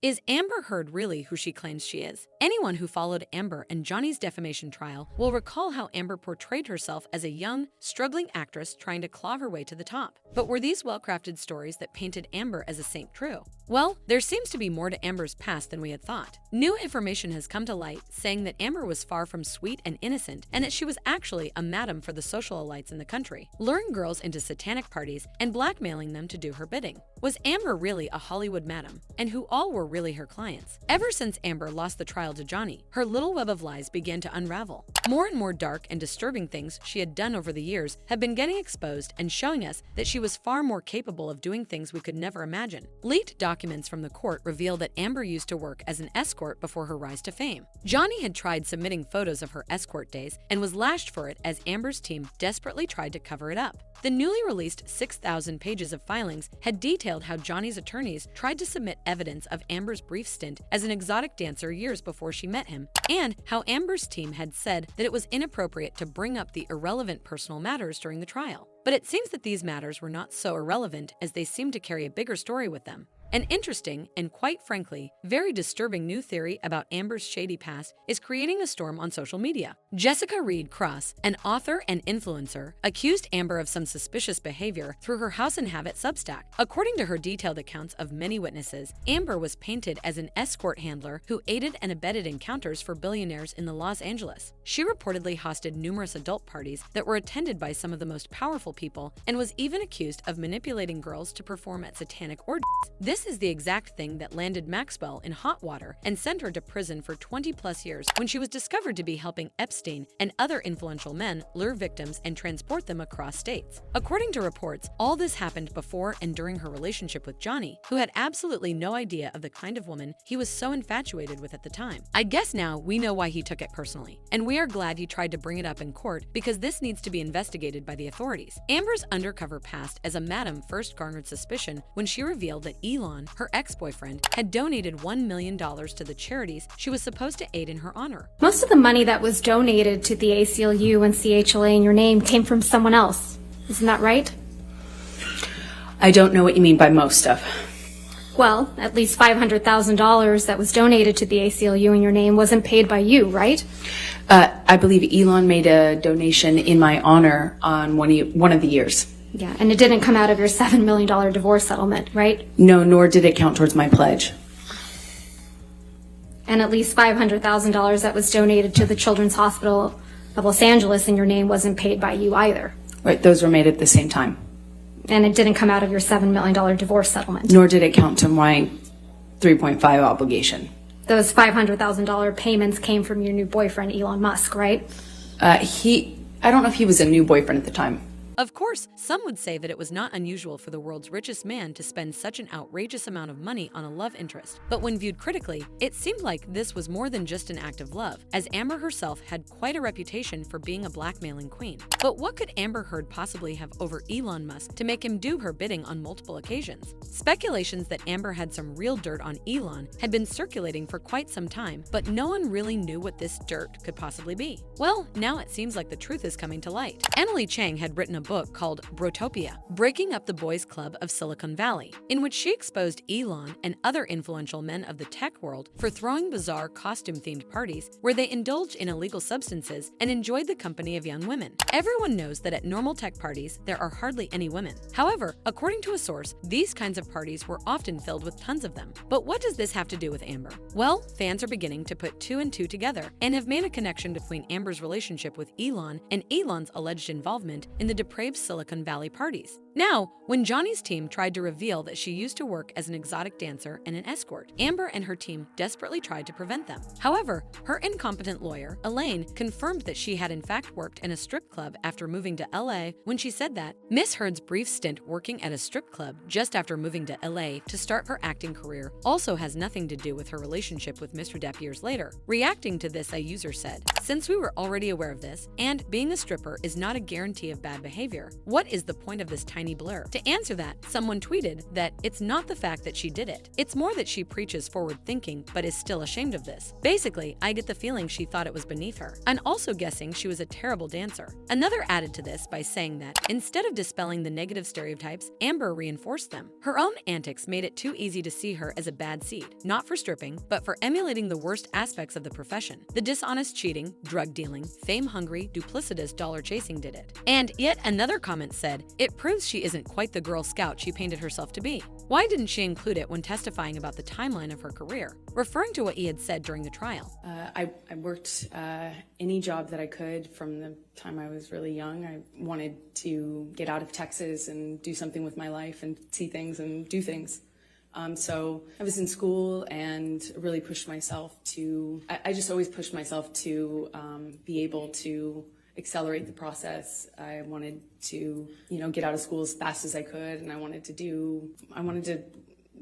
Is Amber Heard really who she claims she is? Anyone who followed Amber and Johnny's defamation trial will recall how Amber portrayed herself as a young, struggling actress trying to claw her way to the top. But were these well-crafted stories that painted Amber as a saint true? Well, there seems to be more to Amber's past than we had thought. New information has come to light saying that Amber was far from sweet and innocent and that she was actually a madam for the social elites in the country, luring girls into satanic parties and blackmailing them to do her bidding. Was Amber really a Hollywood madam? And who all were really her clients? Ever since Amber lost the trial to Johnny, her little web of lies began to unravel. More and more dark and disturbing things she had done over the years have been getting exposed and showing us that she was far more capable of doing things we could never imagine. Leaked documents from the court reveal that Amber used to work as an escort before her rise to fame. Johnny had tried submitting photos of her escort days and was lashed for it as Amber's team desperately tried to cover it up. The newly released 6,000 pages of filings had detailed how Johnny's attorneys tried to submit evidence of Amber's brief stint as an exotic dancer years before she met him, and how Amber's team had said that it was inappropriate to bring up the irrelevant personal matters during the trial. But it seems that these matters were not so irrelevant as they seemed to carry a bigger story with them. An interesting and, quite frankly, very disturbing new theory about Amber's shady past is creating a storm on social media. Jessica Reed Cross, an author and influencer, accused Amber of some suspicious behavior through her House and Habit Substack. According to her detailed accounts of many witnesses, Amber was painted as an escort handler who aided and abetted encounters for billionaires in Los Angeles. She reportedly hosted numerous adult parties that were attended by some of the most powerful people and was even accused of manipulating girls to perform at satanic orgies. This is the exact thing that landed Maxwell in hot water and sent her to prison for 20+ years when she was discovered to be helping Epstein and other influential men lure victims and transport them across states. According to reports, all this happened before and during her relationship with Johnny, who had absolutely no idea of the kind of woman he was so infatuated with at the time. I guess now we know why he took it personally, and we are glad he tried to bring it up in court because this needs to be investigated by the authorities. Amber's undercover past as a madam first garnered suspicion when she revealed that Elon, her ex-boyfriend, had donated $1 million to the charities she was supposed to aid in her honor. Most of the money that was donated to the ACLU and CHLA in your name came from someone else. Isn't that right? I don't know what you mean by most of. Well, at least $500,000 that was donated to the ACLU in your name wasn't paid by you, right? I believe Elon made a donation in my honor on one of the years. Yeah, and it didn't come out of your $7 million divorce settlement, right? No, nor did it count towards my pledge. And at least $500,000 that was donated to the Children's Hospital of Los Angeles in your name wasn't paid by you either. Right, those were made at the same time. And it didn't come out of your $7 million divorce settlement. Nor did it count to my 3.5 obligation. Those $500,000 payments came from your new boyfriend, Elon Musk, right? I don't know if he was a new boyfriend at the time. Of course, some would say that it was not unusual for the world's richest man to spend such an outrageous amount of money on a love interest. But when viewed critically, it seemed like this was more than just an act of love, as Amber herself had quite a reputation for being a blackmailing queen. But what could Amber Heard possibly have over Elon Musk to make him do her bidding on multiple occasions? Speculations that Amber had some real dirt on Elon had been circulating for quite some time, but no one really knew what this dirt could possibly be. Well, now it seems like the truth is coming to light. Annalie Chang had written a book called Brotopia, Breaking Up the Boys Club of Silicon Valley, in which she exposed Elon and other influential men of the tech world for throwing bizarre costume-themed parties where they indulged in illegal substances and enjoyed the company of young women. Everyone knows that at normal tech parties, there are hardly any women. However, according to a source, these kinds of parties were often filled with tons of them. But what does this have to do with Amber? Well, fans are beginning to put two and two together and have made a connection between Amber's relationship with Elon and Elon's alleged involvement in the depraved Silicon Valley parties. Now, when Johnny's team tried to reveal that she used to work as an exotic dancer and an escort, Amber and her team desperately tried to prevent them. However, her incompetent lawyer, Elaine, confirmed that she had in fact worked in a strip club after moving to LA when she said that Miss Heard's brief stint working at a strip club just after moving to LA to start her acting career also has nothing to do with her relationship with Mr. Depp years later. Reacting to this, a user said, "Since we were already aware of this, and being a stripper is not a guarantee of bad behavior, what is the point of this tiny tiny blur. To answer that, someone tweeted that it's not the fact that she did it. It's more that she preaches forward thinking but is still ashamed of this. Basically, I get the feeling she thought it was beneath her. I'm also guessing she was a terrible dancer. Another added to this by saying that instead of dispelling the negative stereotypes, Amber reinforced them. Her own antics made it too easy to see her as a bad seed, not for stripping, but for emulating the worst aspects of the profession. The dishonest cheating, drug dealing, fame-hungry, duplicitous dollar-chasing did it. And yet another comment said, it proves she isn't quite the Girl Scout she painted herself to be. Why didn't she include it when testifying about the timeline of her career, referring to what he had said during the trial? I worked any job that I could from the time I was really young. I wanted to get out of Texas and do something with my life and see things and do things. So I was in school and really pushed myself to, I just always pushed myself to be able to accelerate the process. I wanted to, get out of school as fast as I could, and I wanted to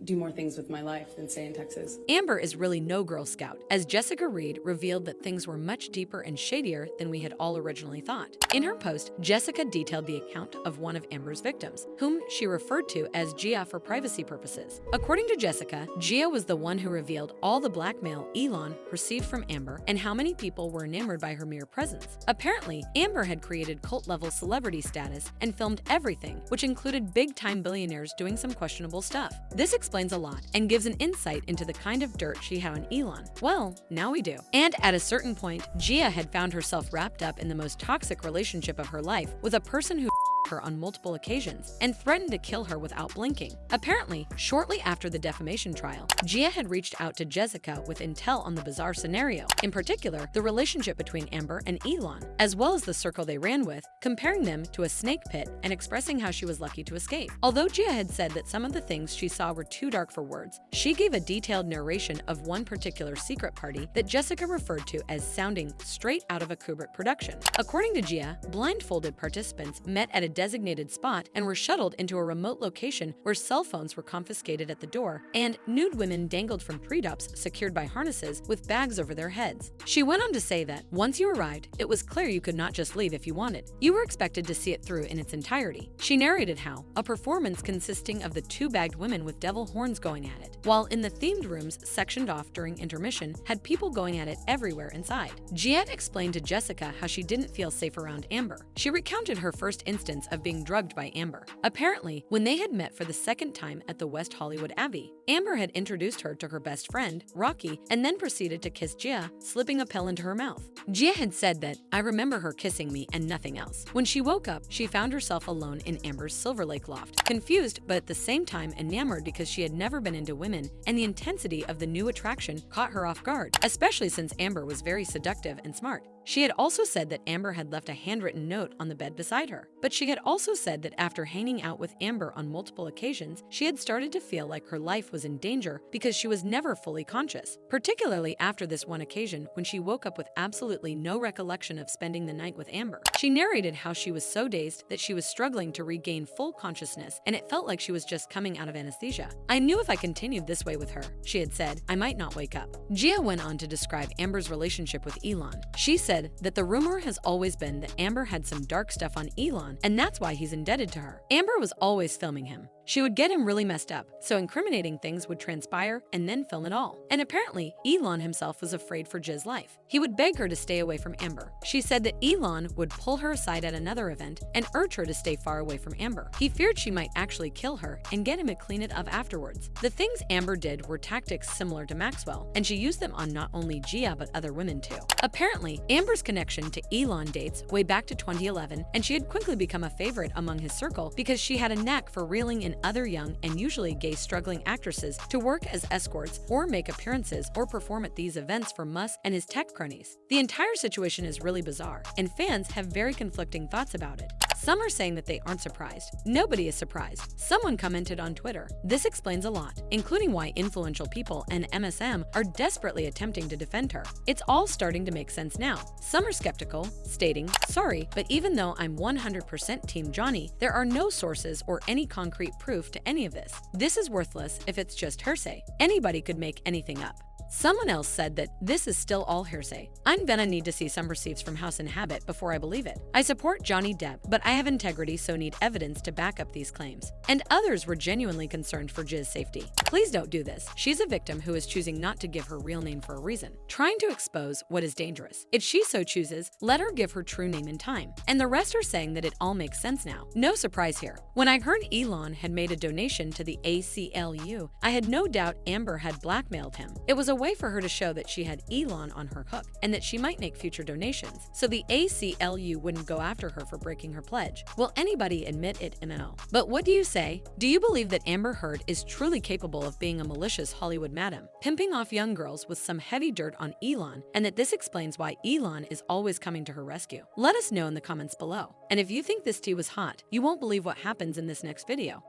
do more things with my life than stay in Texas. Amber is really no Girl Scout, as Jessica Reed revealed that things were much deeper and shadier than we had all originally thought. In her post, Jessica detailed the account of one of Amber's victims, whom she referred to as Gia for privacy purposes. According to Jessica, Gia was the one who revealed all the blackmail Elon received from Amber and how many people were enamored by her mere presence. Apparently, Amber had created cult-level celebrity status and filmed everything, which included big-time billionaires doing some questionable stuff. This explains a lot and gives an insight into the kind of dirt she had on Elon. Well, now we do. And at a certain point, Gia had found herself wrapped up in the most toxic relationship of her life with a person who her on multiple occasions and threatened to kill her without blinking. Apparently, shortly after the defamation trial, Gia had reached out to Jessica with intel on the bizarre scenario, in particular, the relationship between Amber and Elon, as well as the circle they ran with, comparing them to a snake pit and expressing how she was lucky to escape. Although Gia had said that some of the things she saw were too dark for words, she gave a detailed narration of one particular secret party that Jessica referred to as sounding straight out of a Kubrick production. According to Gia, blindfolded participants met at a designated spot and were shuttled into a remote location where cell phones were confiscated at the door, and nude women dangled from pre-dops secured by harnesses with bags over their heads. She went on to say that once you arrived, it was clear you could not just leave if you wanted. You were expected to see it through in its entirety. She narrated how a performance consisting of the two bagged women with devil horns going at it, while in the themed rooms sectioned off during intermission had people going at it everywhere inside. Gia explained to Jessica how she didn't feel safe around Amber. She recounted her first instance of being drugged by Amber. Apparently, when they had met for the second time at the West Hollywood Abbey, Amber had introduced her to her best friend, Rocky, and then proceeded to kiss Gia, slipping a pill into her mouth. Gia had said that, "I remember her kissing me and nothing else." When she woke up, she found herself alone in Amber's Silver Lake loft, confused but at the same time enamored because she had never been into women, and the intensity of the new attraction caught her off guard, especially since Amber was very seductive and smart. She had also said that Amber had left a handwritten note on the bed beside her, but she had also said that after hanging out with Amber on multiple occasions, she had started to feel like her life was in danger because she was never fully conscious, particularly after this one occasion when she woke up with absolutely no recollection of spending the night with Amber. She narrated how she was so dazed that she was struggling to regain full consciousness, and it felt like she was just coming out of anesthesia. "I knew if I continued this way with her," she had said, "I might not wake up." Gia went on to describe Amber's relationship with Elon. She said that the rumor has always been that Amber had some dark stuff on Elon, and that's why he's indebted to her. Amber was always filming him. She would get him really messed up, so incriminating things would transpire and then film it all. And apparently, Elon himself was afraid for Gia's life. He would beg her to stay away from Amber. She said that Elon would pull her aside at another event and urge her to stay far away from Amber. He feared she might actually kill her and get him to clean it up afterwards. The things Amber did were tactics similar to Maxwell, and she used them on not only Gia but other women too. Apparently, Amber's connection to Elon dates way back to 2011, and she had quickly become a favorite among his circle because she had a knack for reeling in other young and usually gay struggling actresses to work as escorts or make appearances or perform at these events for Musk and his tech cronies. The entire situation is really bizarre, and fans have very conflicting thoughts about it. Some are saying that they aren't surprised. Nobody is surprised. Someone commented on Twitter. This explains a lot, including why influential people and MSM are desperately attempting to defend her. It's all starting to make sense now. Some are skeptical, stating, "Sorry, but even though I'm 100% Team Johnny, there are no sources or any concrete proof to any of this. This is worthless if it's just hearsay. Anybody could make anything up." Someone else said that this is still all hearsay. I'm gonna need to see some receipts from House and Habit before I believe it. I support Johnny Depp, but I have integrity, so need evidence to back up these claims. And others were genuinely concerned for Jiz's safety. Please don't do this. She's a victim who is choosing not to give her real name for a reason, trying to expose what is dangerous. If she so chooses, let her give her true name in time. And the rest are saying that it all makes sense now. No surprise here. When I heard Elon had made a donation to the ACLU, I had no doubt Amber had blackmailed him. It was a way for her to show that she had Elon on her hook and that she might make future donations, so the ACLU wouldn't go after her for breaking her pledge. Will anybody admit it in ML? But what do you say? Do you believe that Amber Heard is truly capable of being a malicious Hollywood madam, pimping off young girls with some heavy dirt on Elon, and that this explains why Elon is always coming to her rescue? Let us know in the comments below. And if you think this tea was hot, you won't believe what happens in this next video.